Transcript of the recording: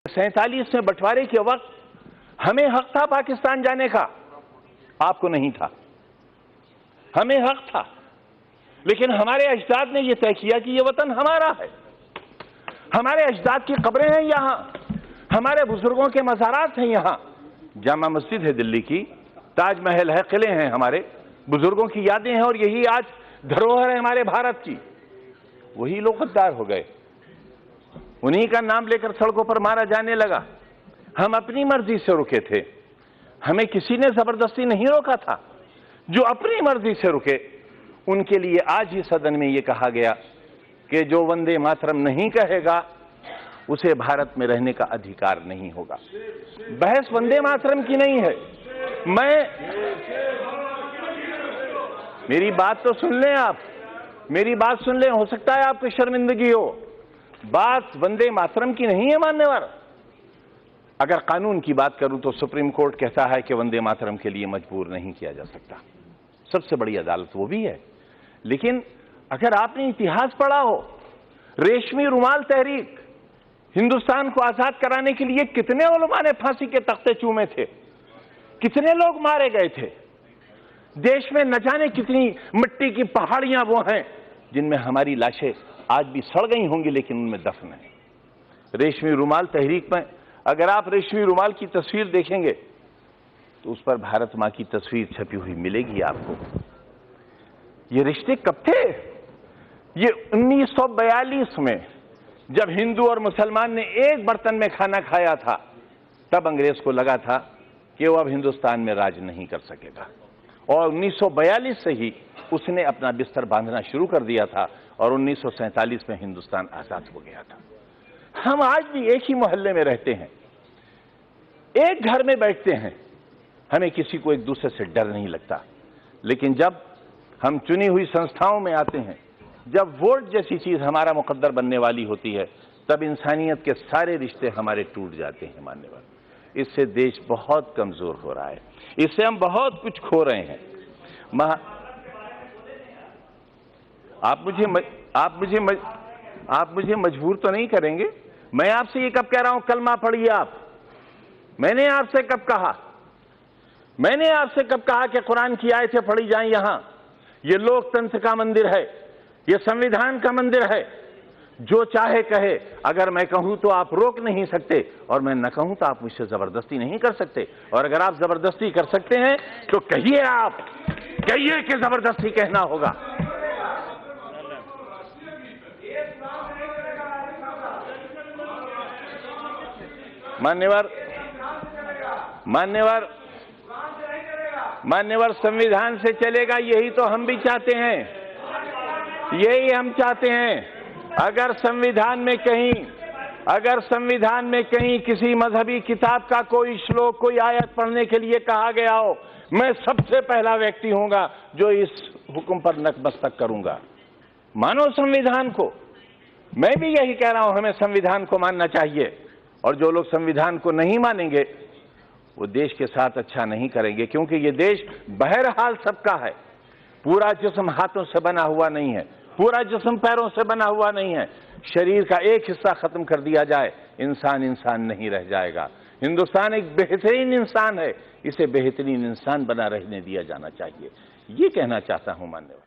47 में बंटवारे के वक्त हमें हक था पाकिस्तान जाने का, आपको नहीं था। हमें हक था, लेकिन हमारे अजदाद ने यह तय किया कि यह वतन हमारा है। हमारे अजदाद की कब्रें हैं यहां, हमारे बुजुर्गों के मज़ारात हैं यहां। जामा मस्जिद है दिल्ली की, ताजमहल है, किले हैं, हमारे बुजुर्गों की यादें हैं, और यही आज धरोहर है हमारे भारत की। वही लोग गद्दार हो गए, उन्हीं का नाम लेकर सड़कों पर मारा जाने लगा। हम अपनी मर्जी से रुके थे, हमें किसी ने जबरदस्ती नहीं रोका था। जो अपनी मर्जी से रुके उनके लिए आज ही सदन में यह कहा गया कि जो वंदे मातरम नहीं कहेगा उसे भारत में रहने का अधिकार नहीं होगा। बहस वंदे मातरम की नहीं है। मेरी बात तो सुन लें आप, मेरी बात सुन लें, हो सकता है आपको शर्मिंदगी हो। बात वंदे मातरम की नहीं है मान्यवर। अगर कानून की बात करूं तो सुप्रीम कोर्ट कहता है कि वंदे मातरम के लिए मजबूर नहीं किया जा सकता, सबसे बड़ी अदालत वो भी है। लेकिन अगर आपने इतिहास पढ़ा हो, रेशमी रुमाल तहरीक, हिंदुस्तान को आजाद कराने के लिए कितने उलमा ने फांसी के तख्ते चूमे थे, कितने लोग मारे गए थे। देश में न जाने कितनी मिट्टी की पहाड़ियां वो हैं जिनमें हमारी लाशें आज भी सड़ गई होंगी, लेकिन उनमें दफन है। रेशमी रुमाल तहरीक में अगर आप रेशमी रुमाल की तस्वीर देखेंगे तो उस पर भारत मां की तस्वीर छपी हुई मिलेगी आपको। ये रिश्ते कब थे? ये 1942 में जब हिंदू और मुसलमान ने एक बर्तन में खाना खाया था, तब अंग्रेज को लगा था कि वो अब हिंदुस्तान में राज नहीं कर सकेगा, और 1942 से ही उसने अपना बिस्तर बांधना शुरू कर दिया था, और 1947 में हिंदुस्तान आजाद हो गया था। हम आज भी एक ही मोहल्ले में रहते हैं, एक घर में बैठते हैं, हमें किसी को एक दूसरे से डर नहीं लगता। लेकिन जब हम चुनी हुई संस्थाओं में आते हैं, जब वोट जैसी चीज हमारा मुकद्दर बनने वाली होती है, तब इंसानियत के सारे रिश्ते हमारे टूट जाते हैं मान्यवर। इससे देश बहुत कमजोर हो रहा है, इससे हम बहुत कुछ खो रहे हैं। आप मुझे मजबूर तो नहीं करेंगे? मैं आपसे ये कब कह रहा हूं कलमा पढ़िए आप? मैंने आपसे कब कहा? मैंने आपसे कब कहा कि कुरान की आयतें पढ़ी जाएं? यहां ये लोकतंत्र का मंदिर है, ये संविधान का मंदिर है। जो चाहे कहे, अगर मैं कहूं तो आप रोक नहीं सकते, और मैं न कहूं तो आप मुझसे जबरदस्ती नहीं कर सकते। और अगर आप जबरदस्ती कर सकते हैं तो कहिए, आप कहिए कि जबरदस्ती कहना होगा। मान्यवर संविधान से चलेगा, यही तो हम भी चाहते हैं, यही हम चाहते हैं। अगर संविधान में कहीं किसी मजहबी किताब का कोई श्लोक, कोई आयत पढ़ने के लिए कहा गया हो, मैं सबसे पहला व्यक्ति हूंगा जो इस हुक्म पर नतमस्तक करूंगा। मानो संविधान को। मैं भी यही कह रहा हूं, हमें संविधान को मानना चाहिए, और जो लोग संविधान को नहीं मानेंगे वो देश के साथ अच्छा नहीं करेंगे, क्योंकि ये देश बहरहाल सबका है। पूरा जिस्म हाथों से बना हुआ नहीं है, पूरा जिस्म पैरों से बना हुआ नहीं है। शरीर का एक हिस्सा खत्म कर दिया जाए, इंसान इंसान नहीं रह जाएगा। हिंदुस्तान एक बेहतरीन इंसान है, इसे बेहतरीन इंसान बना रहने दिया जाना चाहिए। ये कहना चाहता हूं मान्यवर।